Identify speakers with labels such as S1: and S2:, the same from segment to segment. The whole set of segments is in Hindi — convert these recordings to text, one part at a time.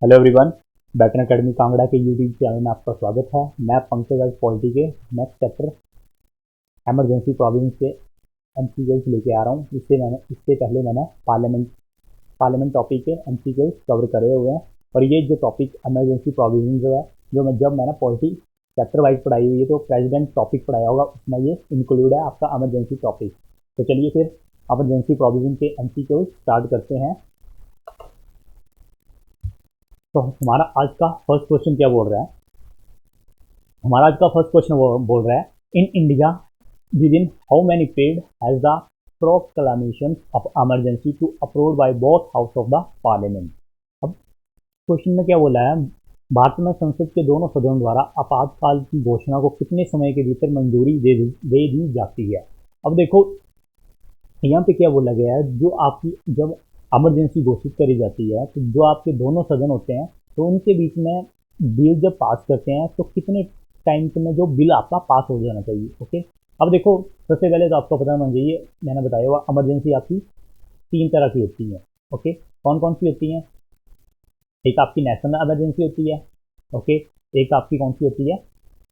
S1: Hello everyone, baton academy Kangra के यूट्यूब चैनल में आपका स्वागत है। मैं पंकज आज पॉलिटी के नेक्स्ट चैप्टर इमरजेंसी प्रोविजंस के एमसीक्यूज लेके आ रहा हूँ। इससे पहले मैंने पार्लियामेंट टॉपिक के एमसीक्यूज कवर करे हुए हैं और ये जो टॉपिक इमरजेंसी प्रोविजन जो है जब मैंने पॉलिटी चैप्टर वाइज पढ़ाई हुई है तो प्रेसिडेंट टॉपिक पढ़ाया होगा उसमें ये इंक्लूड है आपका इमरजेंसी टॉपिक। तो चलिए फिर इमरजेंसी प्रोविजन के एमसीक्यूज स्टार्ट करते हैं। तो हमारा आज का फर्स्ट क्वेश्चन क्या बोल रहा है? हमारा आज का फर्स्ट क्वेश्चन बोल रहा है, in India with in how many period has the proclamation of emergency to approved by both house of the parliament. अब क्वेश्चन में क्या बोला है, भारत में संसद के दोनों सदनों द्वारा आपातकाल की घोषणा को कितने समय के भीतर मंजूरी दे दी जाती है। अब देखो यहाँ पे क्या बोला गया है, जो आपकी जब इमरजेंसी घोषित करी जाती है तो जो आपके दोनों सदन होते हैं तो उनके बीच में बिल जब पास करते हैं तो कितने टाइम में जो बिल आपका पास हो जाना चाहिए। ओके, अब देखो सबसे पहले तो आपको पता होना चाहिए, मैंने बताया हुआ इमरजेंसी आपकी 3 तरह की होती है। ओके, कौन कौन सी होती हैं? एक आपकी नेशनल इमरजेंसी होती है। ओके, एक आपकी कौन सी होती है?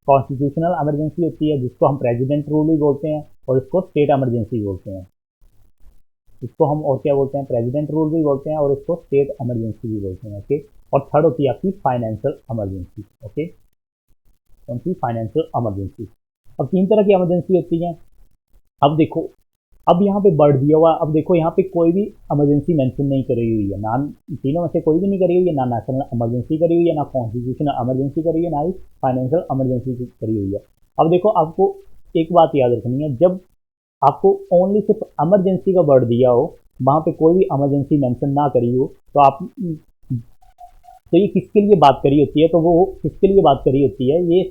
S1: कॉन्स्टिट्यूशनल इमरजेंसी होती है, जिसको हम प्रेसिडेंट रूल भी बोलते हैं, और इसको स्टेट इमरजेंसी बोलते हैं। इसको हम और क्या बोलते हैं? प्रेसिडेंट रूल भी बोलते हैं और इसको स्टेट इमरजेंसी भी बोलते हैं। ओके, और थर्ड होती है आपकी फाइनेंशियल इमरजेंसी। ओके, कौन सी? Financial emergency. अब 3 तरह की इमरजेंसी होती है। अब देखो, अब यहाँ पे बढ़ दिया हुआ, अब देखो यहाँ पे कोई भी इमरजेंसी मेंशन नहीं करी हुई है, ना तीनों में से कोई भी नहीं करी हुई है, ना नेशनल इमरजेंसी करी हुई है, ना कॉन्स्टिट्यूशनल इमरजेंसी करी हुई है, ना ही फाइनेंशियल इमरजेंसी करी हुई है। अब देखो आपको एक बात याद रखनी है, जब आपको ओनली सिर्फ इमरजेंसी का वर्ड दिया हो, वहाँ पे कोई भी इमरजेंसी मेंशन ना करी हो, तो ये किसके लिए बात करी होती है? तो वो किसके लिए बात करी होती है? ये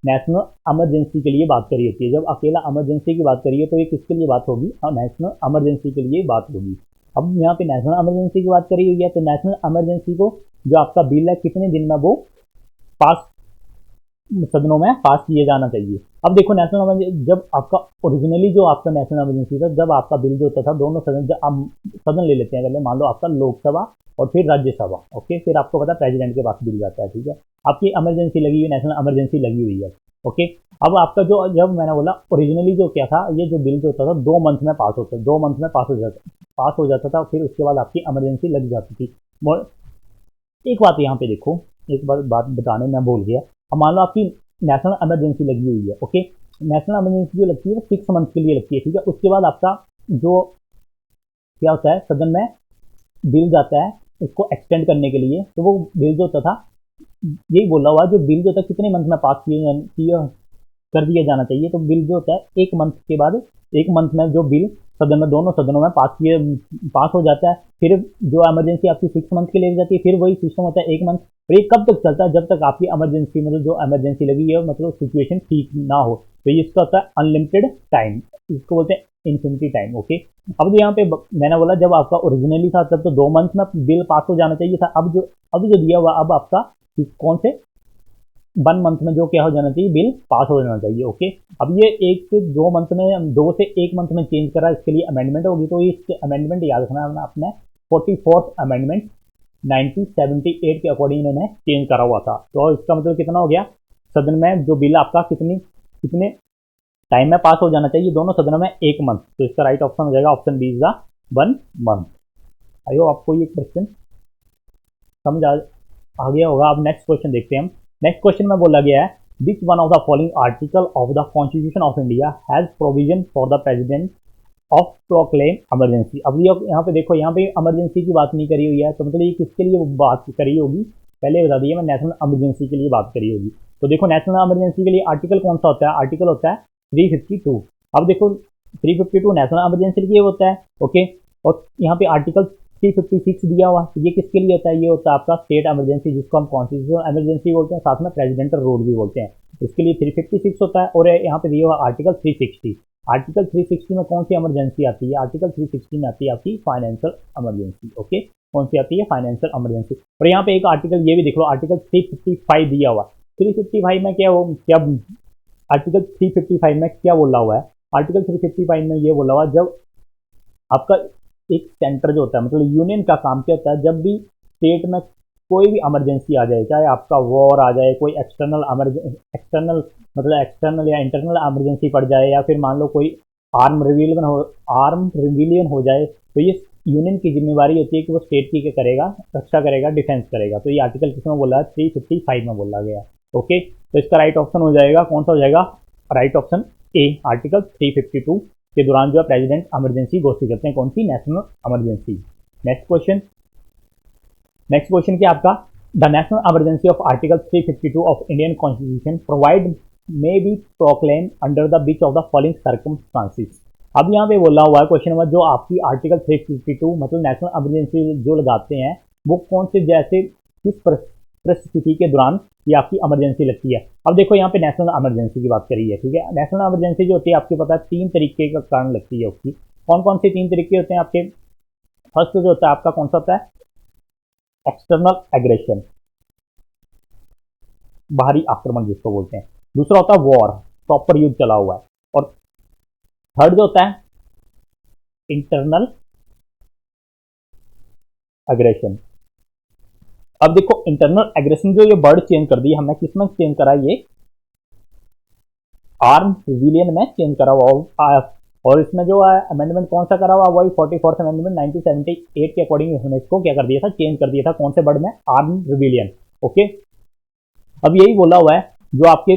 S1: नेशनल इमरजेंसी के लिए बात करी होती है। जब अकेला इमरजेंसी की बात करिए तो ये किसके लिए बात होगी? नेशनल इमरजेंसी के लिए बात होगी। अब यहाँ पे नेशनल इमरजेंसी की बात करी हुई है तो नेशनल इमरजेंसी को जो आपका बिल है कितने दिन में वो पास सदनों में पास किए जाना चाहिए। अब देखो नेशनल इमरजेंसी जब आपका ओरिजिनली जो आपका नेशनल इमरजेंसी था, जब आपका बिल जो होता था दोनों सदन, जब आप सदन ले लेते हैं, पहले मान लो आपका लोकसभा और फिर राज्यसभा। ओके, फिर आपको पता प्रेसिडेंट के पास बिल जाता है। ठीक है, आपकी इमरजेंसी लगी हुई, नेशनल इमरजेंसी लगी हुई है। ओके, अब आपका जो, जब मैंने बोला ओरिजिनली जो क्या था, ये जो बिल जो होता था 2 मंथ में पास होता, 2 मंथ में पास हो जाता था, फिर उसके बाद आपकी इमरजेंसी लग जाती थी। एक बात यहाँ पे देखो, एक बात बताने में भूल गया। अब मान लो आपकी नेशनल इमरजेंसी लगी हुई है। ओके, नेशनल इमरजेंसी जो लगती है वो 6 मंथ के लिए लगती है। ठीक है, उसके बाद आपका जो क्या होता है, सदन में बिल जाता है उसको एक्सटेंड करने के लिए, तो वो बिल जो होता था, यही बोला हुआ, जो बिल जो होता है कितने मंथ में पास कर दिया जाना चाहिए। तो बिल जो होता है 1 मंथ के बाद, 1 मंथ में जो बिल सदन में दोनों सदनों में पास हो जाता है। फिर जो इमरजेंसी आपकी 6 मंथ के लिए जाती है, फिर वही सिस्टम होता है 1 मंथ। और ये कब तक चलता है? जब तक आपकी इमरजेंसी, मतलब जो इमरजेंसी लगी है, मतलब सिचुएशन ठीक ना हो। तो ये इसका होता है अनलिमिटेड टाइम, इसको बोलते हैं इन्फिनिटी टाइम। ओके, अब यहाँ पे मैंने बोला जब आपका ओरिजिनली था तब तो 2 मंथ में बिल पास हो जाना चाहिए था। अब जो दिया हुआ, अब आपका कौन से 1 मंथ में जो क्या हो जाना चाहिए, बिल पास हो जाना चाहिए। ओके, अब ये 1 से 2 मंथ में, 2 से 1 मंथ में चेंज करा, इसके लिए अमेंडमेंट होगी। तो इस अमेंडमेंट याद रखना है, अपने 44th अमेंडमेंट 1978 के अकॉर्डिंग इन्होंने चेंज करा हुआ था। तो इसका मतलब कितना हो गया, सदन में जो बिल आपका कितने टाइम में पास हो जाना चाहिए, दोनों सदनों में 1 मंथ। तो इसका राइट ऑप्शन हो जाएगा option B is the 1 month. आइयो, आपको ये क्वेश्चन समझ आ गया होगा। अब नेक्स्ट क्वेश्चन देखते हैं हम। नेक्स्ट क्वेश्चन में बोला गया है, which one of the following article of the constitution of India has provision for the president of proclaim emergency. अब ये यहाँ पे देखो, यहाँ पे इमरजेंसी की बात नहीं करी हुई है, तो मतलब ये किसके लिए बात करी होगी? पहले बता दिया मैं, नेशनल इमरजेंसी के लिए बात करी होगी। तो देखो नेशनल इमरजेंसी के लिए आर्टिकल कौन सा होता है? आर्टिकल होता है 352। अब देखो 352 नेशनल इमरजेंसी के लिए होता है। ओके, और यहाँ पे आर्टिकल 356 दिया हुआ, ये किसके लिए होता है? ये होता है आपका स्टेट इमरजेंसी, जिसको हम कॉन्स्टिट्यूशनल इमरजेंसी बोलते हैं, साथ में प्रेसिडेंशियल रूल भी बोलते हैं। इसके लिए 356 होता है। और यहाँ पे दिया हुआ आर्टिकल 360। आर्टिकल 360 में कौन सी इमरजेंसी आती है? आर्टिकल 360 में आती है आपकी फाइनेंशियल इमरजेंसी। ओके, कौन सी आती है? Financial emergency. और यहाँ पे एक आर्टिकल ये भी देख लो, आर्टिकल 355 दिया हुआ। 355 में क्या आर्टिकल 355 में क्या बोला हुआ है? आर्टिकल 355 में ये बोला हुआ, जब आपका एक सेंटर जो होता है, मतलब यूनियन का काम क्या होता है, जब भी स्टेट में कोई भी इमरजेंसी आ जाए, चाहे आपका वॉर आ जाए, कोई एक्सटर्नल मतलब एक्सटर्नल या इंटरनल इमरजेंसी पड़ जाए, या फिर मान लो कोई आर्म रिविलियन हो जाए, तो ये यूनियन की जिम्मेवारी होती है कि वो स्टेट की क्या करेगा, रक्षा करेगा, डिफेंस करेगा। तो ये आर्टिकल किसमें बोला है, 355 में बोला गया। ओके, तो इसका राइट ऑप्शन हो जाएगा, कौन सा हो जाएगा, राइट ऑप्शन ए, आर्टिकल 352 के दौरान जो है प्रेसिडेंट इमरजेंसी घोषित करते हैं, कौन सी, नेशनल इमरजेंसी। नेक्स्ट क्वेश्चन क्या आपका, the national emergency of article 352 of Indian constitution provide may be proclaim under the beach of the following circumstances. अब यहाँ पे बोला हुआ है क्वेश्चन नंबर, जो आपकी आर्टिकल 352 मतलब नेशनल इमरजेंसी जो लगाते हैं, वो कौन से जैसे किस परिस्थिति के दौरान ये आपकी इमरजेंसी लगती है। अब देखो यहाँ पे नेशनल इमरजेंसी की बात करी है, ठीक है। नेशनल इमरजेंसी जो होती है आपको पता है 3 तरीके का कारण लगती है उसकी। कौन कौन से 3 तरीके होते हैं आपके, फर्स्ट जो होता है आपका कौन सा होता है, एक्सटर्नल एग्रेशन, बाहरी आक्रमण जिसको बोलते हैं। दूसरा होता है वॉर, प्रॉपर युद्ध चला हुआ है। और थर्ड जो होता है इंटरनल एग्रेशन। अब देखो इंटरनल एग्रेशन जो ये वर्ड चेंज कर दी हमने, किसमें चेंज करा, ये आर्म सिविलियन में चेंज करा हुआ। और इसमें जो है अमेंडमेंट कौन सा करा हुआ, वही 44th अमेंडमेंट 1978 के अकॉर्डिंग हमने इसको क्या कर दिया था, चेंज कर दिया था। कौन से वर्ड में, आर्म रिविलियन। ओके, अब यही बोला हुआ है जो आपके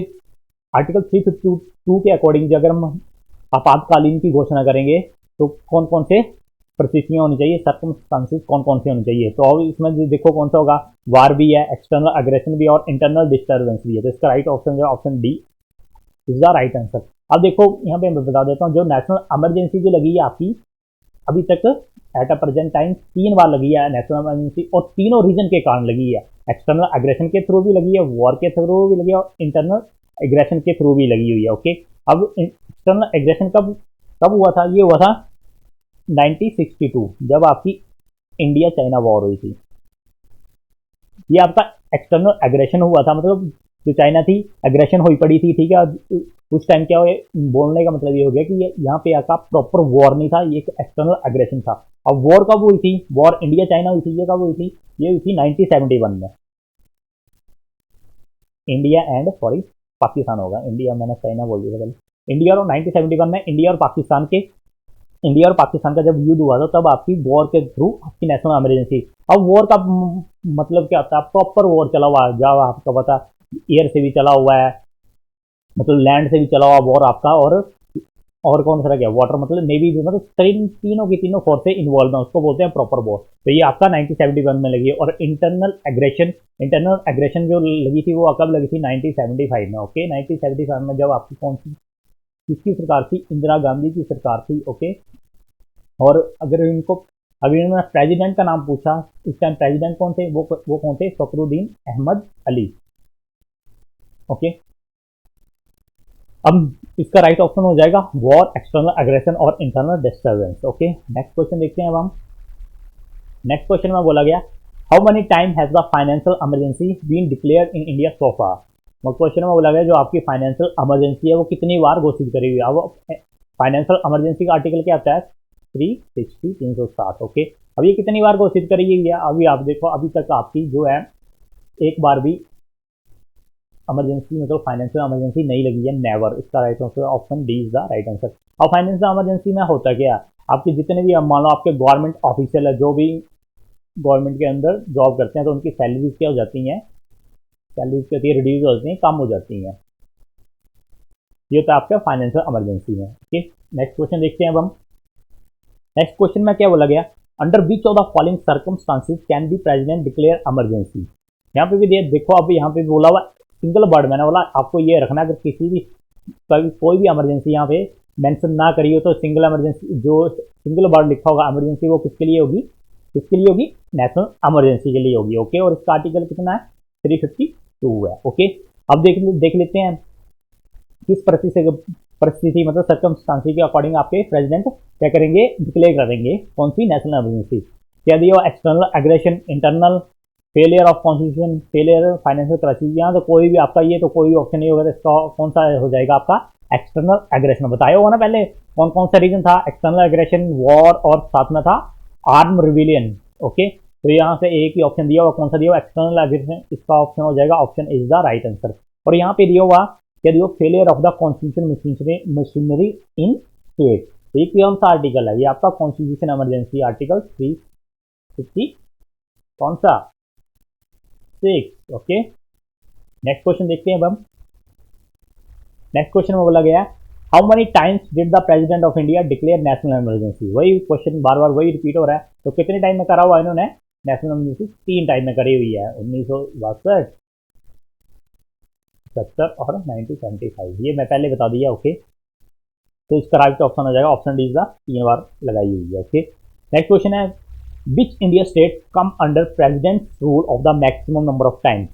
S1: आर्टिकल 352 के अकॉर्डिंग अगर हम आपातकालीन की घोषणा करेंगे तो कौन कौन से परिस्थितियां होनी चाहिए, सर्कमस्टांसेस कौन कौन से होने चाहिए। तो अब इसमें देखो कौन सा होगा, वार भी है, एक्सटर्नल एग्रेशन भी और इंटरनल डिस्टर्बेंस भी है। तो इसका राइट ऑप्शन जो option D is the right answer. अब देखो यहाँ पे मैं बता देता हूँ, जो नेशनल इमरजेंसी जो लगी है आपकी अभी तक एट अ प्रेजेंट टाइम 3 बार लगी है नेशनल इमरजेंसी, और तीनों रीजन के कारण लगी है। एक्सटर्नल एग्रेशन के थ्रू भी लगी है, वॉर के थ्रू भी लगी है, और इंटरनल एग्रेशन के थ्रू भी लगी हुई है। ओके, अब एक्सटर्नल एग्रेशन कब हुआ था, ये हुआ था 1962 जब आपकी इंडिया चाइना वॉर हुई थी। ये आपका एक्सटर्नल एग्रेशन हुआ था, मतलब जो चाइना थी एग्रेशन हुई पड़ी थी, ठीक है। उस टाइम क्या हो, बोलने का मतलब ये हो गया कि ये यहाँ पे आपका प्रॉपर वॉर नहीं था, ये एक एक्सटर्नल एग्रेशन था। अब वॉर कब हुई थी, वॉर इंडिया चाइना हुई थी, ये कब हुई थी, ये हुई थी 1971 में। इंडिया एंड सॉरी पाकिस्तान होगा, इंडिया मैंने चाइना बोल दिया, इंडिया और 1971 में इंडिया और पाकिस्तान का जब युद्ध हुआ था, तब आपकी वॉर के थ्रू आपकी नेशनल इमरजेंसी। अब वॉर का मतलब क्या होता है, प्रॉपर वॉर चला हुआ है, जब आपको पता एयर से भी चला हुआ है, मतलब लैंड से भी चला हुआ वॉर आपका, और कौन सा क्या वाटर मतलब नेवी भी, मतलब तीनों की तीनों फोर्सें इन्वॉल्व हैं, उसको बोलते हैं प्रॉपर वॉर। तो ये आपका 1971 में लगी है। और इंटरनल एग्रेशन जो लगी थी वो कब लगी थी, 1975 में। ओके, 1975 में जब आपकी कौन सी किसकी सरकार थी, इंदिरा गांधी की सरकार थी। ओके, और अगर अभी इन्होंने प्रेसिडेंट का नाम पूछा, इस टाइम प्रेसिडेंट कौन थे, वो कौन थे, फखरुद्दीन अहमद अली। ओके, अब इसका राइट ऑप्शन हो जाएगा वॉर, एक्सटर्नल एग्रेशन और internal disturbance. Okay, next question देखते हैं अब हम। नेक्स्ट क्वेश्चन में बोला गया, how many time has the financial emergency been declared in India so far. Question में बोला गया जो आपकी फाइनेंशियल इमरजेंसी है वो कितनी बार घोषित करी हुई है। अब फाइनेंशियल इमरजेंसी का आर्टिकल क्या आता है, 360। ओके, अब ये कितनी बार घोषित करी हुई है, अभी आप देखो अभी तक आपकी जो है एक बार भी इमरजेंसी मतलब फाइनेंशियल इमरजेंसी नहीं लगी है, नेवर। इसका right answer option D is the right answer. और फाइनेंशियल इमरजेंसी में होता क्या है, आपके जितने भी मान लो आपके गवर्नमेंट ऑफिशियल है, जो भी गवर्नमेंट के अंदर जॉब करते हैं, तो उनकी सैलरीज क्या हो जाती हैं, सैलरीज क्या होती है, रिड्यूस हो जाती हैं, कम हो जाती हैं। ये होता है आपका फाइनेंशियल इमरजेंसी में। ओके, नेक्स्ट क्वेश्चन देखते हैं अब हम। नेक्स्ट क्वेश्चन में क्या बोला गया, under which of the following circumstances can be president declare emergency. यहाँ पे भी देखो, अब यहाँ पे बोला हुआ सिंगल वर्ड, मैंने बोला आपको ये रखना, अगर किसी भी कोई भी इमरजेंसी यहाँ पे मेंशन ना करी हो तो सिंगल इमरजेंसी, जो सिंगल वर्ड लिखा होगा इमरजेंसी, वो किसके लिए होगी, नेशनल इमरजेंसी के लिए होगी। ओके, और इसका आर्टिकल कितना है, 352 है। ओके, अब देख लेते हैं किस परिस्थिति मतलब सर्कमस्टांसेस के अकॉर्डिंग आपके प्रेसिडेंट क्या करेंगे, डिक्लेयर करेंगे कौन सी नेशनल इमरजेंसी। क्या दिया, external aggression, internal failure of constitution, failure financial crisis. यहाँ तो कोई भी आपका ये तो कोई भी ऑप्शन नहीं होगा, तो इसका कौन सा हो जाएगा आपका एक्सटर्नल एग्रेशन। बताया होगा ना पहले कौन कौन सा रीजन था, एक्सटर्नल एग्रेशन, वॉर, और साथ में था आर्म रिविलियन। ओके, तो यहाँ से एक ही ऑप्शन दिया हुआ, कौन सा दिया हुआ, एक्सटर्नल एग्रेशन, इसका ऑप्शन हो जाएगा, option is the right answer. और यहाँ पे दिया हुआ क्या दिया, failure of the constitution machinery in state. तो ये कौन सा आर्टिकल है, ये आपका कॉन्स्टिट्यूशन इमरजेंसी आर्टिकल 350 कौन सा 6। ओके, नेक्स्ट क्वेश्चन देखते हैं अब हम। नेक्स्ट क्वेश्चन में बोला गया how many times did the president of India declare national emergency. वही क्वेश्चन बार बार वही रिपीट हो रहा है। तो कितने टाइम में करा हुआ इन्होंने नेशनल इमरजेंसी, 3 टाइम में करी हुई है, 1962, 70 और 1975। ये मैं पहले बता दिया। ओके, तो इसका राइट ऑप्शन हो जाएगा, ऑप्शन डी इज द 3 बार लगाई हुई है। ओके, नेक्स्ट क्वेश्चन है which India state come under president rule of the maximum number of times.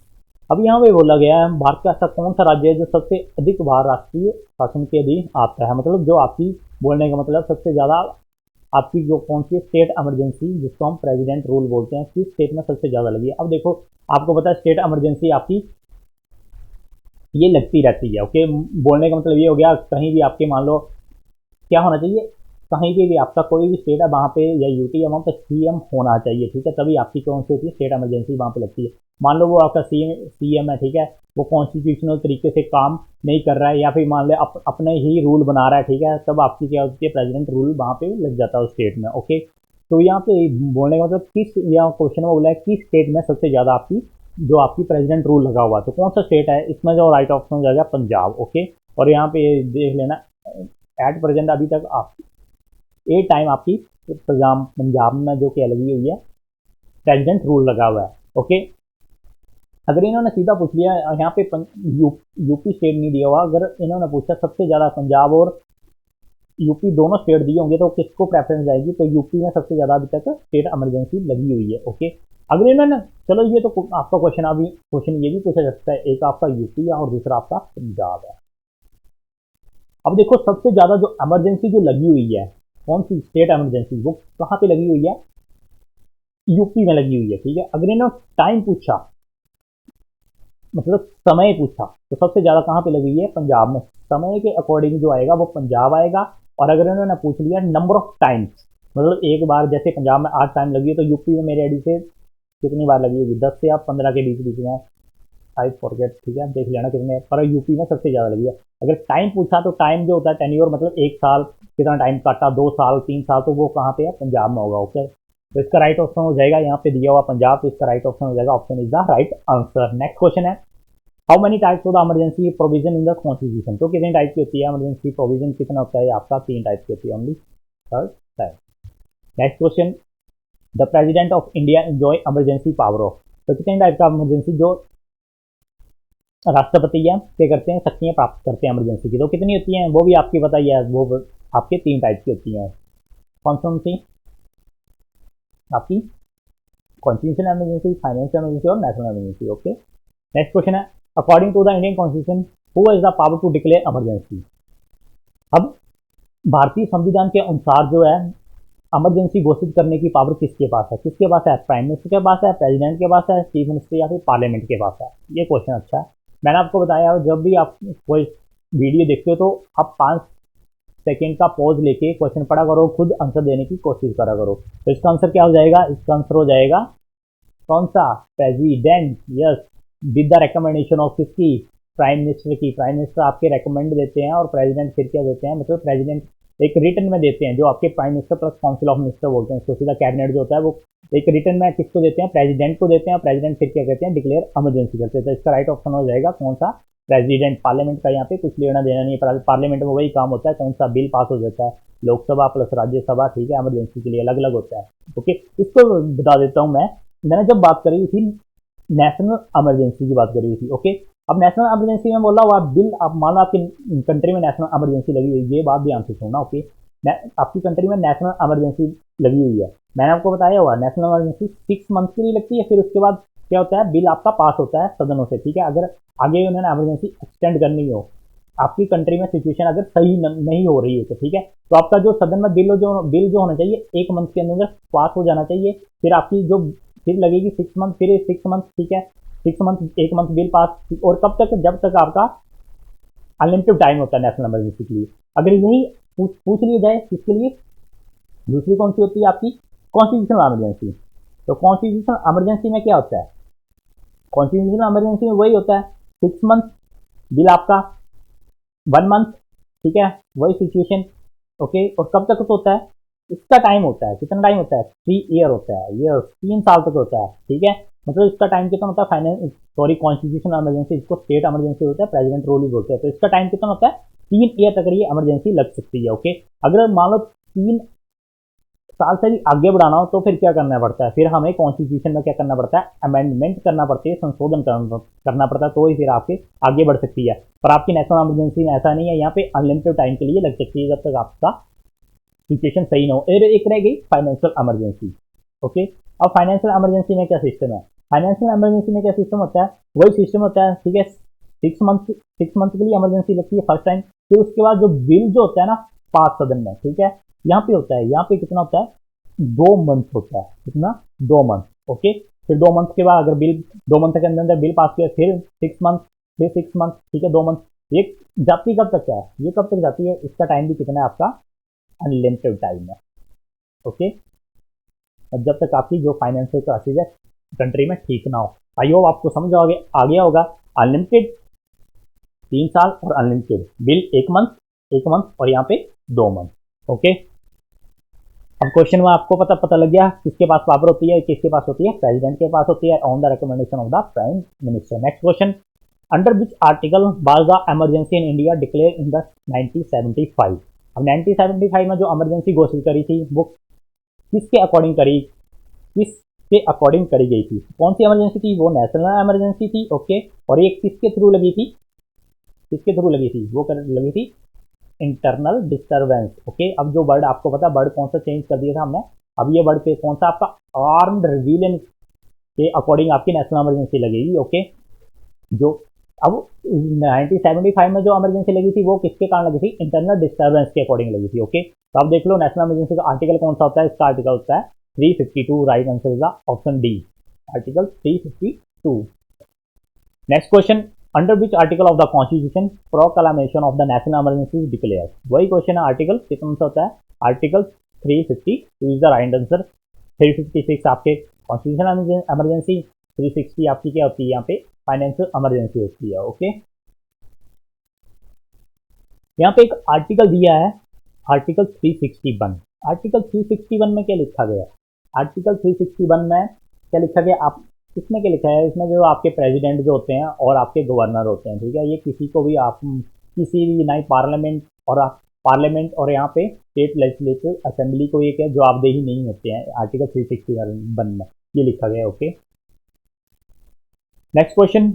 S1: अब यहाँ पे बोला गया है भारत का ऐसा कौन सा राज्य है जो सबसे अधिक बार राष्ट्रीय शासन के अधीन आता है, मतलब जो आपकी बोलने का मतलब सबसे ज़्यादा आपकी जो कौन सी स्टेट इमरजेंसी जिसको हम प्रेसिडेंट रूल बोलते हैं, किस स्टेट में सबसे ज़्यादा लगी है। अब देखो आपको पता है स्टेट इमरजेंसी आपकी ये लगती रहती है। ओके, बोलने का मतलब ये हो गया कहीं भी आपके मान लो क्या होना चाहिए, कहीं पे भी आपका कोई भी स्टेट है वहाँ पे या यूटी है वहाँ पे सीएम होना चाहिए, ठीक है, तभी आपकी कौन सी होती है स्टेट इमरजेंसी वहाँ पे लगती है। मान लो वो आपका सीएम है, ठीक है, वो कॉन्स्टिट्यूशनल तरीके से काम नहीं कर रहा है या फिर मान ले अपने ही रूल बना रहा है, ठीक है, तब आपकी क्या होती है प्रेसिडेंट रूल वहाँ पे लग जाता है उस स्टेट में। ओके, तो यहाँ पे बोलने का मतलब किस, या क्वेश्चन में बोला है किस स्टेट में सबसे ज़्यादा आपकी जो आपकी प्रेसिडेंट रूल लगा हुआ है, तो कौन सा स्टेट है, इसमें जो राइट ऑप्शन हो जाएगा पंजाब। ओके, और यहाँ पे देख लेना एट प्रेजेंट अभी तक आप 8 टाइम आपकी पंजाब में जो कि लगी हुई है प्रेसिडेंट रूल लगा हुआ है। ओके, अगर इन्होंने सीधा पूछ लिया यहाँ पे यूपी स्टेट नहीं दिया हुआ, अगर इन्होंने पूछा सबसे ज़्यादा पंजाब और यूपी दोनों स्टेट दिए होंगे तो किसको प्रेफरेंस जाएगी, तो यूपी में सबसे ज़्यादा अभी तक स्टेट इमरजेंसी लगी हुई है। ओके, अगर इन्होंने चलो ये तो आपका क्वेश्चन, अभी क्वेश्चन ये भी पूछा जा सकता है, एक आपका यूपी है और दूसरा आपका पंजाब है। अब देखो सबसे ज़्यादा जो इमरजेंसी जो लगी हुई है कौन सी स्टेट इमरजेंसी, वो कहाँ पे लगी हुई है, यूपी में लगी हुई है, ठीक है। अगर इन्होंने टाइम पूछा मतलब समय पूछा तो सबसे ज़्यादा कहाँ पे लगी हुई है, पंजाब में। समय के अकॉर्डिंग जो आएगा वो पंजाब आएगा। और अगर इन्होंने पूछ लिया नंबर ऑफ टाइम्स, मतलब एक बार जैसे पंजाब में 8 टाइम लगी है तो यूपी में मेरे आईडी से कितनी बार लगी होगी, 10 से या 15 के बीच में, आई फॉरगेट, ठीक है, देख लेना कितने, पर यूपी में सबसे ज़्यादा लगी है। अगर टाइम पूछा तो टाइम जो होता है टेन्योर, मतलब 1 साल कितना टाइम काटा, 2 साल 3 साल, तो वो कहाँ पे है, पंजाब में होगा। ओके, तो इसका राइट ऑप्शन हो जाएगा, यहाँ पे दिया हुआ पंजाब, तो इसका राइट ऑप्शन हो जाएगा, option is the right answer. Next question है how many types of the emergency provision in the constitution. तो कितने टाइप की होती है इमरजेंसी प्रोविजन, कितना होता है आपका, 3 टाइप की होती है, only 3rd type. Next question the president of India enjoy emergency power of. तो कितने टाइप का इमरजेंसी जो राष्ट्रपति है क्या करते हैं, शक्तियाँ प्राप्त करते हैं इमरजेंसी की, तो कितनी होती हैं वो भी आपकी बताइए, वो आपके 3 टाइप की होती हैं। कौन सी आपकी कॉन्स्टिट्यूशनल इमरजेंसी, फाइनेंशियल इमरजेंसी और national emergency. Okay, next question है according to the Indian constitution who has the power to declare emergency. अब भारतीय संविधान के अनुसार जो है इमरजेंसी घोषित करने की पावर किसके पास है, किसके पास है, प्राइम मिनिस्टर के पास है, प्रेसिडेंट के पास है, चीफ मिनिस्टर या फिर पार्लियामेंट के पास है। ये क्वेश्चन अच्छा है। मैंने आपको बताया जब भी आप कोई वीडियो देखते हो तो आप 5 सेकेंड का पॉज लेके क्वेश्चन पढ़ा करो, खुद आंसर देने की कोशिश करा करो। तो इसका आंसर क्या हो जाएगा, इसका आंसर हो जाएगा कौन सा, president. Yes, with the recommendation of किसकी, प्राइम मिनिस्टर की। प्राइम मिनिस्टर आपके रेकमेंड देते हैं और प्रेसिडेंट फिर क्या देते हैं, मतलब प्रेसिडेंट एक रिटर्न में देते हैं, जो आपके prime minister plus council of minister बोलते हैं, इसको सीधा कैबिनेट जो होता है वो एक रिटर्न में किसको देते हैं, प्रेसिडेंट को देते हैं, और प्रेसिडेंट फिर क्या कहते हैं, डिक्लेयर इमरजेंसी करते हैं। तो इसका राइट ऑप्शन हो जाएगा कौन सा, प्रेसिडेंट। पार्लियामेंट का यहाँ पे कुछ लेना देना नहीं है, पार्लियामेंट में वही काम होता है, कौन सा बिल पास हो जाता है, लोकसभा प्लस राज्यसभा, ठीक है, इमरजेंसी के लिए अलग अलग होता है। ओके, इसको बता देता हूँ मैंने जब बात करी थी नेशनल इमरजेंसी की बात करी थी। ओके, अब नेशनल इमरजेंसी में बोला हुआ बिल, आप मान लो आपकी कंट्री में नेशनल इमरजेंसी लगी हुई है, ये बात ध्यान से सुनना। ओके, आपकी कंट्री में नेशनल इमरजेंसी लगी हुई है, मैंने आपको बताया हुआ नेशनल इमरजेंसी 6 मंथ के लिए लगती है, फिर उसके बाद क्या होता है, बिल आपका पास होता है सदनों से, ठीक है। अगर आगे उन्होंने इमरजेंसी एक्सटेंड करनी हो, आपकी कंट्री में सिचुएशन अगर सही नहीं हो रही है तो ठीक है, तो आपका जो सदन में बिल जो होना चाहिए 1 मंथ के अंदर पास हो जाना चाहिए, फिर आपकी जो फिर लगेगी 6 मंथ, फिर 6 मंथ, ठीक है, 6 मंथ 1 मंथ बिल पास, और कब तक, जब तक आपका अनलिमिटेड टाइम होता है नेशनल इमरजेंसी के लिए। अगर यही पूछ लिया जाए किसके लिए, दूसरी कौन सी होती है आपकी कॉन्स्टिट्यूशनल इमरजेंसी। तो कॉन्स्टिट्यूशनल इमरजेंसी में क्या होता है, कॉन्स्टिट्यूशनल इमरजेंसी में वही होता है 6 मंथ, बिल आपका 1 मंथ, ठीक है, वही सिचुएशन। ओके, और कब तक होता है, इसका टाइम होता है, कितना टाइम होता है, 3 ईयर होता है, ये 3 साल तक होता है, ठीक है। मतलब इसका टाइम कितना होता है, फाइनेंस सॉरी कॉन्स्टिट्यूशनल इमरजेंसी, इसको स्टेट इमरजेंसी होता है, प्रेसिडेंट रूल भी बोलते हैं, तो इसका टाइम कितना होता है, 3 ईयर तक ये इमरजेंसी लग सकती है। ओके, अगर मान लो 3 साल से भी आगे बढ़ाना हो तो फिर क्या करना पड़ता है, फिर हमें कॉन्स्टिट्यूशन में क्या करना पड़ता है, अमेंडमेंट करना पड़ती है, संशोधन करना पड़ता है, तो ही फिर आपके आगे बढ़ सकती है। पर आपकी नेशनल इमरजेंसी में ऐसा नहीं है, यहाँ पे अनलिमिटेड टाइम के लिए लग सकती है जब तक आपका सिचुएशन सही ना हो। एक रह गई फाइनेंशियल इमरजेंसी। ओके, अब फाइनेंशियल इमरजेंसी में क्या सिस्टम है, फाइनेंशियल इमरजेंसी में क्या सिस्टम होता है, वही सिस्टम होता है, ठीक है। 6 मंथ के लिए इमरजेंसी लगती है फर्स्ट टाइम, फिर उसके बाद जो बिल जो होता है ना पास सदन में, ठीक है, यहाँ पे होता है, यहाँ पे कितना होता है, 2 मंथ होता है, कितना, 2 मंथ। ओके, फिर 2 मंथ के बाद अगर बिल 2 मंथ के अंदर बिल पास किया, फिर 6 मंथ, फिर 6 मंथ, ठीक है, 2 मंथ, ये जाती कब तक है, ये कब तक जाती है, इसका टाइम भी कितना है आपका, अनलिमिटेड टाइम है। ओके, अब जब तक आपकी जो फाइनेंशियल क्राइसिस है कंट्री में ठीक ना हो। आई होप आपको समझ आ गया होगा, अनलिमिटेड 3 साल और अनलिमिटेड बिल 1 मंथ और यहाँ पे 2 मंथ। ओके, अब क्वेश्चन में आपको पता लग गया किसके पास पावर होती है, किसके पास होती है, प्रेसिडेंट के पास होती है, on the recommendation of the prime minister. Next question, under which article was the emergency in India declare in the 1975। अब 1975 में जो इमरजेंसी घोषित करी थी वो किसके अकॉर्डिंग करी गई थी, कौन सी इमरजेंसी थी, वो नेशनल इमरजेंसी थी। ओके, और ये किसके थ्रू लगी थी, वो लगी थी इंटरनल डिस्टर्बेंस। ओके, अब जो वर्ड आपको पता, वर्ड कौन सा चेंज कर दिया था हमने, अब ये वर्ड पे कौन सा आपका आर्म्ड रिविलियन के अकॉर्डिंग आपकी नेशनल इमरजेंसी लगेगी। ओके, जो अब 1975 में जो इमरजेंसी लगी थी वो किसके कारण लगी थी, इंटरनल डिस्टर्बेंस के अकॉर्डिंग लगी थी। ओके, तो अब देख लो नेशनल इमरजेंसी का आर्टिकल कौन सा होता है, इसका आर्टिकल होता है 352। Right answer is option D, article 352। Next question, under which article of the constitution proclamation of the national emergency declare. वही क्वेश्चन है, आर्टिकल कितना सा होता है, article 352 is the right answer. 356 आपके कॉन्स्टिट्यूशनल इमरजेंसी, 360 आपकी क्या होती है, यहाँ पे फाइनेंशियल इमरजेंसी होती है। ओके, यहाँ पे एक आर्टिकल दिया है, आर्टिकल 361। आर्टिकल 361 में क्या लिखा गया है, आर्टिकल 361 में क्या लिखा गया, आप इसमें क्या लिखा है, इसमें जो आपके प्रेसिडेंट जो होते हैं और आपके गवर्नर होते हैं, ठीक है, ये किसी को भी आप किसी भी ना पार्लियामेंट और यहाँ पे स्टेट लेजिस्लेटिव असेंबली को ये क्या जवाबदेही नहीं होते हैं, आर्टिकल 361 में ये लिखा गया। Okay, next question,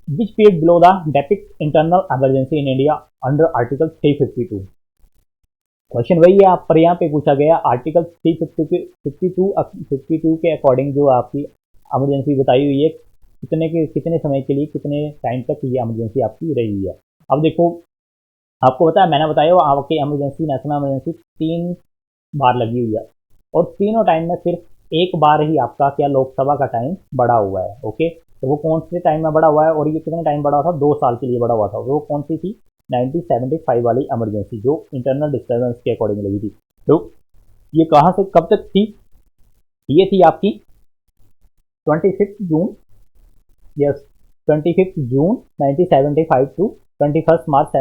S1: which period below the depict internal emergency in India under article 352। Question वही है, आप पर यहाँ पे पूछा गया आर्टिकल 352 के अकॉर्डिंग जो आपकी इमरजेंसी बताई हुई है, कितने समय के लिए, कितने टाइम तक ये इमरजेंसी आपकी रही है। अब देखो आपको पता है, मैंने बताया आपकी इमरजेंसी, नेशनल इमरजेंसी 3 बार लगी हुई है और तीनों टाइम में सिर्फ एक बार ही आपका क्या लोकसभा का टाइम बढ़ा हुआ है। ओके, तो वो कौन से टाइम में बढ़ा हुआ है और ये कितने टाइम बढ़ा हुआ था, 2 साल के लिए बढ़ा हुआ था। वो कौन सी थी, 1975 वाली इमरजेंसी जो इंटरनल डिस्टर्बेंस के अकॉर्डिंग लगी थी। तो ये कहाँ से कब तक थी, ये थी आपकी 25 जून, यस 25 जून 1975 टू 21 मार्च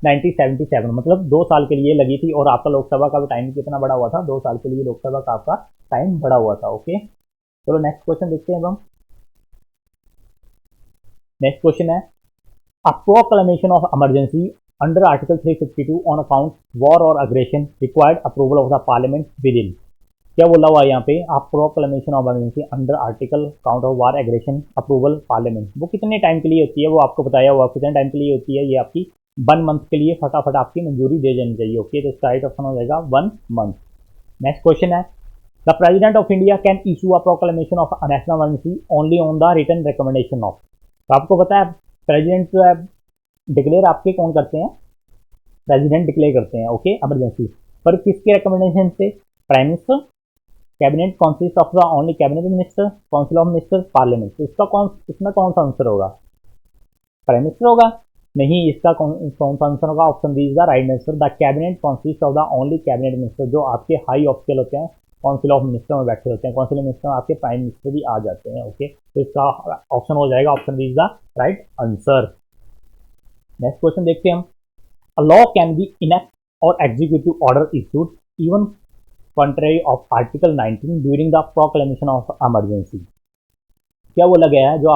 S1: 1977, मतलब 2 साल के लिए लगी थी। और आपका लोकसभा का भी टाइम कितना बढ़ा हुआ था, 2 साल के लिए लोकसभा का आपका टाइम बढ़ा हुआ था। ओके, चलो नेक्स्ट क्वेश्चन देखते हैं अब हम। नेक्स्ट क्वेश्चन है, a proclamation of emergency under article 352 on account war और aggression required approval of the parliament within. क्या बोला हुआ है यहाँ पे, आप proclamation of emergency under article count of war aggression approval parliament, वो कितने टाइम के लिए होती है, वो आपको बताया हुआ कितने टाइम के लिए होती है, ये आपकी 1 मंथ के लिए फटाफट आपकी मंजूरी दे देनी चाहिए। ओके, तो इसका राइट ऑप्शन हो जाएगा 1 मंथ। नेक्स्ट क्वेश्चन है, the president of India can issue a proclamation of national emergency only on the written recommendation of. तो आपको पता है प्रेसिडेंट जो है डिक्लेयर आपके कौन करते हैं, प्रेसिडेंट डिक्लेयर करते हैं। ओके, इमरजेंसी पर किसके रिकमेंडेशन से, prime minister, cabinet consist of the only cabinet minister, council of minister, parliament. तो इसमें कौन सा आंसर होगा, प्राइम मिनिस्टर होगा, नहीं, इसका कौन सा आंसर होगा, option D is the right answer. The cabinet consist of the only cabinet minister, जो आपके हाई ऑफिशियल होते हैं काउंसिल ऑफ मिनिस्टर में बैठे होते हैं, काउंसिल ऑफ मिनिस्टर में आपके प्राइम मिनिस्टर भी आ जाते हैं। ओके, तो इसका ऑप्शन हो जाएगा option B is the right answer. Next question देखते हैं हम। A law can be enact or executive order issued even contrary of Article 19 during the proclamation of emergency। क्या बोला गया है, जो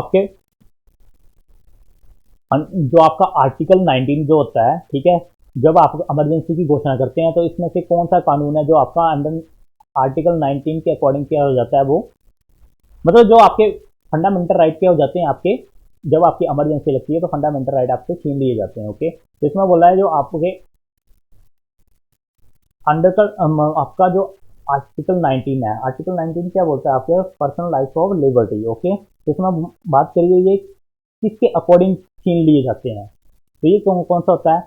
S1: आपका आर्टिकल 19 जो होता है, ठीक है, जब आप इमरजेंसी की घोषणा करते हैं तो इसमें से कौन सा कानून है जो आपका अंडर आर्टिकल 19 के अकॉर्डिंग क्या हो जाता है, वो मतलब जो आपके फंडामेंटल राइट क्या हो जाते हैं आपके, जब आपकी इमरजेंसी लगती है तो फंडामेंटल राइट आपसे छीन लिए जाते हैं। ओके, तो इसमें बोला है जो आपके अंडर आपका जो आर्टिकल 19 है, आर्टिकल 19 क्या बोलता है आपके personal life of liberty. Okay, तो इसमें बात करिए ये किसके अकॉर्डिंग छीन लिए जाते हैं, तो ये कौन सा होता है,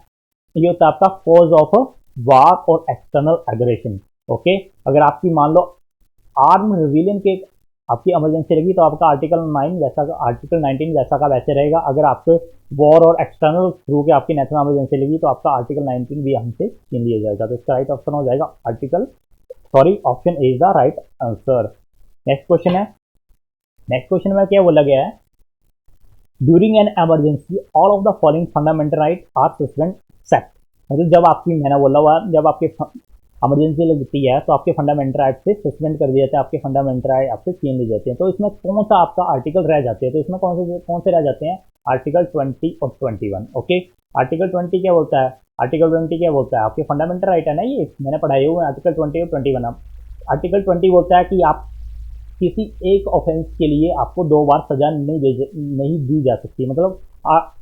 S1: ये होता है आपका कॉज ऑफ वार और एक्सटर्नल एग्रेशन। ओके, अगर आपकी मान लो आर्म रिविलियन के आपकी इमरजेंसी लगी तो आपका आर्टिकल 9 वैसा का, आर्टिकल 19 वैसा का वैसे रहेगा। अगर आपके वॉर और एक्सटर्नल थ्रू के आपकी नेशनल इमरजेंसी लगी तो आपका आर्टिकल 19 भी हमसे छीन लिया जाएगा। तो इसका राइट ऑप्शन हो जाएगा option A is the right answer. Next question है, नेक्स्ट क्वेश्चन में क्या बोला गया है, during an emergency all of the following fundamental right are suspend except, मतलब जब आपकी, मैंने बोला हुआ जब आपके इमरजेंसी लगती है तो आपके फंडामेंटल राइट से सस्पेंड कर दिए जाते हैं, आपके फंडामेंटल राइट आपसे छीन लिए जाते हैं। तो इसमें कौन सा आपका आर्टिकल रह जाते हैं, तो इसमें कौन से रह जाते हैं, आर्टिकल 20 और 21। ओके, आर्टिकल 20 क्या बोलता है, आर्टिकल 20 क्या बोलता है, आपके फंडामेंटल राइट है ना, ये मैंने पढ़ाए हुए हैं आर्टिकल 20 और 21। आर्टिकल 20 बोलता है कि आप किसी एक ऑफेंस के लिए आपको 2 बार सजा नहीं दी जा सकती, मतलब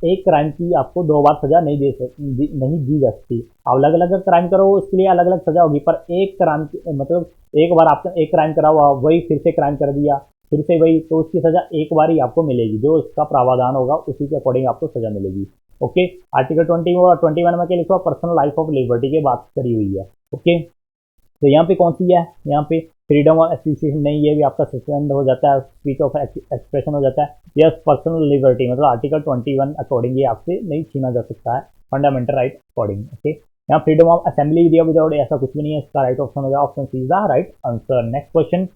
S1: एक क्राइम की आपको 2 बार सजा नहीं दी जा सकती। आप अलग अलग क्राइम करो उसके लिए अलग अलग सजा होगी, पर एक क्राइम मतलब एक बार आपने एक क्राइम करा हुआ, वही फिर से क्राइम कर दिया, फिर से वही, तो उसकी सजा एक बार ही आपको मिलेगी, जो उसका प्रावधान होगा उसी के अकॉर्डिंग आपको सजा मिलेगी। ओके, आर्टिकल 20 और 21 में क्या लिखा, पर्सनल लाइफ ऑफ लिबर्टी की बात करी हुई है। ओके, तो यहाँ पे कौन सी है, यहाँ पे फ्रीडम ऑफ एसोसिएशन नहीं, ये भी आपका सस्पेंड हो जाता है, स्पीच ऑफ एक्सप्रेशन हो जाता है, यस पर्सनल लिबर्टी मतलब आर्टिकल 21 अकॉर्डिंग ये आपसे नहीं छीना जा सकता है फंडामेंटल राइट अकॉर्डिंग। ओके, यहाँ फ्रीडम ऑफ असेंबली दिया विदाउट, ऐसा कुछ भी नहीं है, इसका राइट ऑप्शन हो जाएगा option C is the right answer. Next question,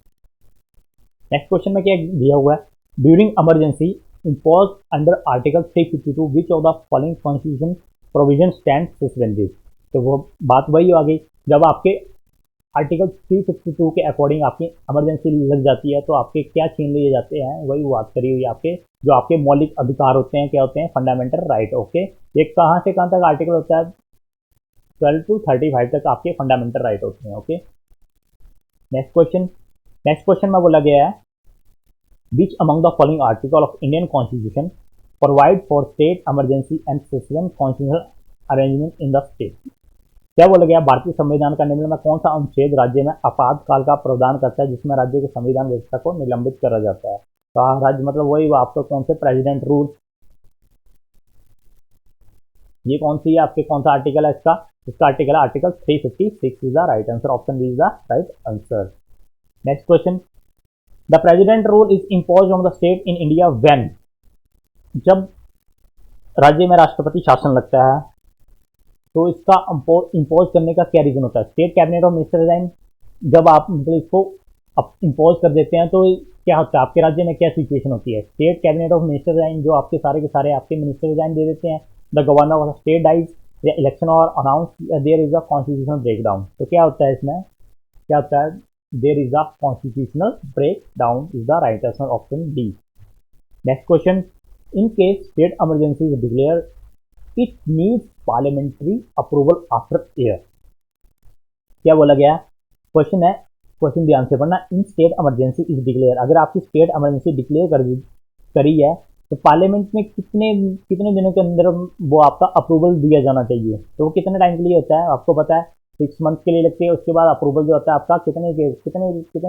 S1: next question में क्या दिया हुआ है, during emergency impose under article 352 which of the following constitution provision stand suspended. तो वो बात वही आ गई, जब आपके आर्टिकल 352 के अकॉर्डिंग आपकी इमरजेंसी लग जाती है तो आपके क्या छीन लिए जाते हैं, वही बात करी हुई है, आपके जो आपके मौलिक अधिकार होते हैं क्या होते हैं, फंडामेंटल राइट। ओके, ये कहाँ से कहाँ तक आर्टिकल होता है, 12 to 35 तक आपके फंडामेंटल राइट होते हैं। Okay, next question, next question में बोला गया है which among the following article of Indian constitution provide for state emergency and suspend constitutional arrangement in the state. क्या बोला गया, भारतीय संविधान का निम्न में कौन सा अनुच्छेद राज्य में आपातकाल का प्रावधान करता है जिसमें राज्य के संविधान व्यवस्था को निलंबित करा जाता है। तो राज्य मतलब वही आपको कौन से प्रेसिडेंट रूल, ये कौन सी है आपके, कौन सा आर्टिकल है इसका, इसका आर्टिकल है article 356 is the right answer, option B is the right answer. Next question, the president rule is imposed on the state in India when, जब राज्य में राष्ट्रपति शासन लगता है तो इसका इम्पोज करने का क्या रीजन होता है, state cabinet of minister resign, जब आप मतलब इसको इम्पोज कर देते हैं तो क्या होता है, आपके राज्य में क्या सिचुएशन होती है, state cabinet of minister resign, जो आपके सारे के सारे आपके मिनिस्टर रिजाइन दे देते हैं, the governor of state dies, या इलेक्शन और announce there is a constitutional breakdown. तो क्या होता है इसमें, क्या होता है, there is a constitutional break down is the right answer, option D. Next question, in case state emergency is declare it needs parliamentary approval after year. क्या बोला गया, क्वेश्चन है, क्वेश्चन ध्यान से पढ़ना, in state emergency is declare, अगर आपकी स्टेट इमरजेंसी डिक्लेयर करी है तो पार्लियामेंट में कितने दिनों के अंदर वो आपका अप्रूवल दिया जाना चाहिए, तो वो कितने टाइम के लिए होता है, आपको पता है 6 मंथ के लिए लगती है, उसके बाद अप्रूवल जो होता है आपका कितने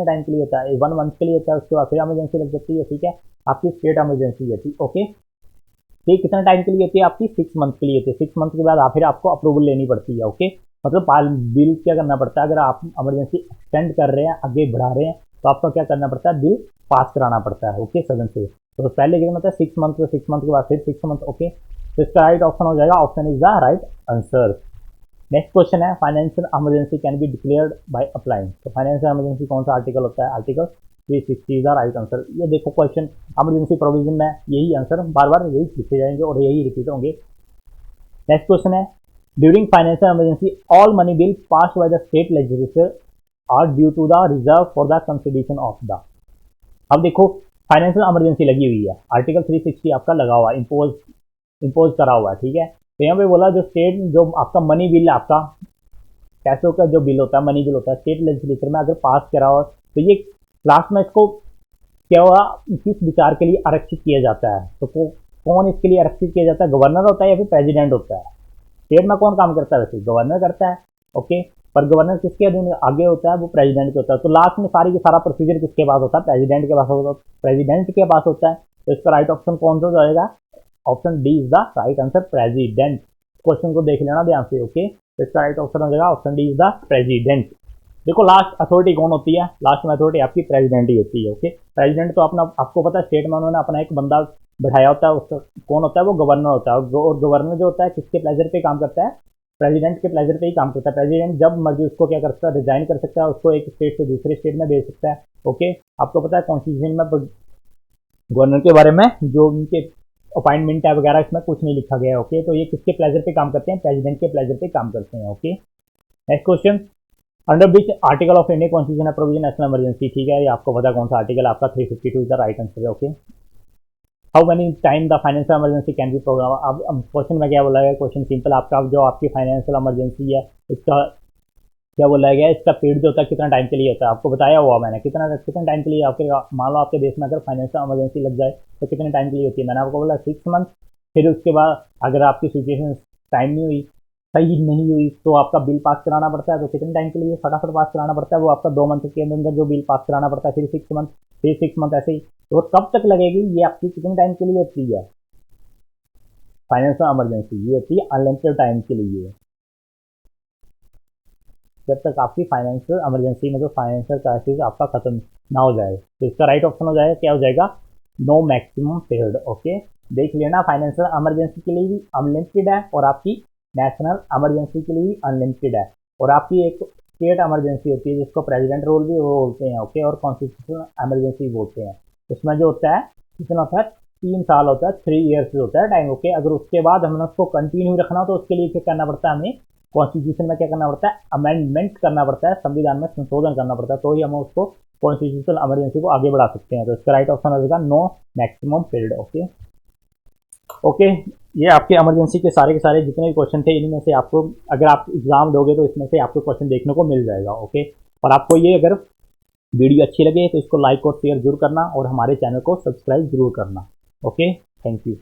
S1: टाइम के लिए होता है, 1 मंथ के लिए होता है, उसके बाद फिर इमरजेंसी लग सकती है। ठीक है, आपकी स्टेट इमरजेंसी है, ठीक, ओके, ये कितना टाइम के लिए होती है आपकी, 6 मंथ के लिए होती है, 6 मंथ के बाद फिर आपको अप्रूवल लेनी पड़ती है। ओके, मतलब बिल क्या करना पड़ता है, अगर आप इमरजेंसी एक्सटेंड कर रहे हैं, आगे बढ़ा रहे हैं, तो आपको क्या करना पड़ता है, बिल पास कराना पड़ता है। ओके, सदन से, तो पहले क्या करना होता है 6 मंथ, 6 मंथ के बाद फिर 6 मंथ। ओके, तो इसका राइट ऑप्शन हो जाएगा, option is the right answer. Next question है financial emergency can be declared by applying. तो फाइनेंशियल इमरजेंसी कौन सा आर्टिकल होता है? Article 360 is the right answer. ये देखो क्वेश्चन इमरजेंसी प्रोविजन में यही आंसर बार बार यही लिखे जाएंगे और यही रिपीट होंगे। नेक्स्ट क्वेश्चन है during financial emergency all money bill passed by the state legislature are due to the reserve for the consideration of the. अब देखो फाइनेंशियल इमरजेंसी लगी हुई है, आर्टिकल 360 आपका लगा हुआ है, इम्पोज करा हुआ है, ठीक है। तो यहाँ पे बोला जो स्टेट जो आपका मनी बिल है, आपका पैसों का जो बिल होता है, मनी बिल होता है, स्टेट लेजिस्लेचर में अगर पास करा हो तो ये लास्ट में इसको क्या हुआ, किस विचार के लिए आरक्षित किया जाता है? तो कौन इसके लिए आरक्षित किया जाता है? गवर्नर होता है या फिर प्रेसिडेंट होता है? स्टेट में कौन काम करता है? वैसे गवर्नर करता है, ओके। पर गवर्नर किसके अधीन आगे होता है? वो प्रेसिडेंट के होता है। तो लास्ट में सारी की सारा प्रोसीजर किसके पास होता है? प्रेसिडेंट के पास होता है। प्रेसिडेंट के पास होता है, तो इसका राइट ऑप्शन कौन सा जाएगा? Option D is the right answer, president. Question को देख लेना ध्यान से, ओके। तो इसका राइट ऑप्शन हो जाएगा option D is the president. देखो लास्ट अथॉरिटी कौन होती है? लास्ट में अथॉरिटी आपकी प्रेसिडेंट ही होती है, ओके। प्रेसिडेंट तो अपना आपको पता है स्टेट में उन्होंने अपना एक बंदा बैठाया होता है, उसका कौन होता है? वो गवर्नर होता है। और गवर्नर जो होता है किसके प्लेजर पे काम करता है? प्रेसिडेंट के प्लेजर पे ही काम करता है। प्रेसिडेंट जब मर्जी उसको क्या कर सकता है? रिजाइन कर सकता है, उसको एक स्टेट से दूसरे स्टेट में भेज सकता है, ओके। आपको पता है कॉन्स्टिट्यूशन में गवर्नर के बारे में जो उनके अपॉइंटमेंट है वगैरह इसमें कुछ नहीं लिखा गया है, ओके। तो ये किसके प्लेजर पे काम करते हैं? प्रेसिडेंट के प्लेजर पे काम करते हैं, okay. Next question under which article of Indian constitution है प्रोविजन नेशनल इमरजेंसी? ठीक है, ये आपको पता कौन सा आर्टिकल आपका 352 इज द राइट आंसर है, okay. How many time the financial emergency can be programme. अब क्वेश्चन में क्या बोला गया? क्वेश्चन सिंपल, आपका जो आपकी फाइनेंशियल इमरजेंसी है इसका क्या बोला गया? इसका पीरियड जो होता है कितना टाइम के लिए होता है? आपको बताया हुआ मैंने, कितना टाइम के लिए आपके, मान लो आपके देश में अगर फाइनेंशियल इमरजेंसी लग जाए तो कितने टाइम के लिए होती है? मैंने आपको बोला 6 मंथ। फिर उसके बाद अगर आपकी सिचुएशन टाइम नहीं हुई, सही नहीं हुई, तो आपका बिल पास कराना पड़ता है। तो कितने टाइम के लिए फटाफट पास कराना पड़ता है? वो आपका 2 मंथ के अंदर जो बिल पास कराना पड़ता है, फिर 6 मंथ, फिर 6 मंथ, ऐसे ही। तो कब तक लगेगी? ये आपकी कितने टाइम के लिए होती है फाइनेंशियल इमरजेंसी? ये होती है अनलिमिटेड टाइम के लिए, जब तक आपकी फाइनेंशियल इमरजेंसी में जो फाइनेंशियल क्राइसिस आपका खत्म ना हो जाए। तो इसका राइट ऑप्शन हो जाएगा, क्या हो जाएगा? No maximum period, okay. देख लेना, फाइनेंशियल इमरजेंसी के लिए भी अनलिमिटेड है और आपकी नेशनल इमरजेंसी के लिए भी अनलिमिटेड है। और आपकी एक स्टेट इमरजेंसी होती है जिसको प्रेसिडेंट रूल भी वो बोलते हैं, ओके। और कॉन्स्टिट्यूशनल इमरजेंसी बोलते हैं। उसमें जो होता है कितना होता है? 3 साल होता है, 3 ईयर्स होता है टाइम, ओके। अगर उसके बाद हमें उसको कंटिन्यू रखना हो तो उसके लिए क्या करना पड़ता है? हमें कॉन्स्टिट्यूशन में क्या करना पड़ता है? अमेंडमेंट करना पड़ता है, संविधान में संशोधन करना पड़ता है, तो ही हम उसको कॉन्स्टिट्यूशनल इमरजेंसी को आगे बढ़ा सकते हैं। तो इसका राइट ऑप्शन हो जाएगा no maximum period, okay. Okay, ये आपके इमरजेंसी के सारे जितने भी क्वेश्चन थे इनमें से आपको, अगर आप एग्जाम दोगे तो इसमें से आपको क्वेश्चन देखने को मिल जाएगा, ओके। और आपको ये अगर वीडियो अच्छी लगे तो इसको लाइक और शेयर जरूर करना और हमारे चैनल को सब्सक्राइब जरूर करना, ओके। Thank you.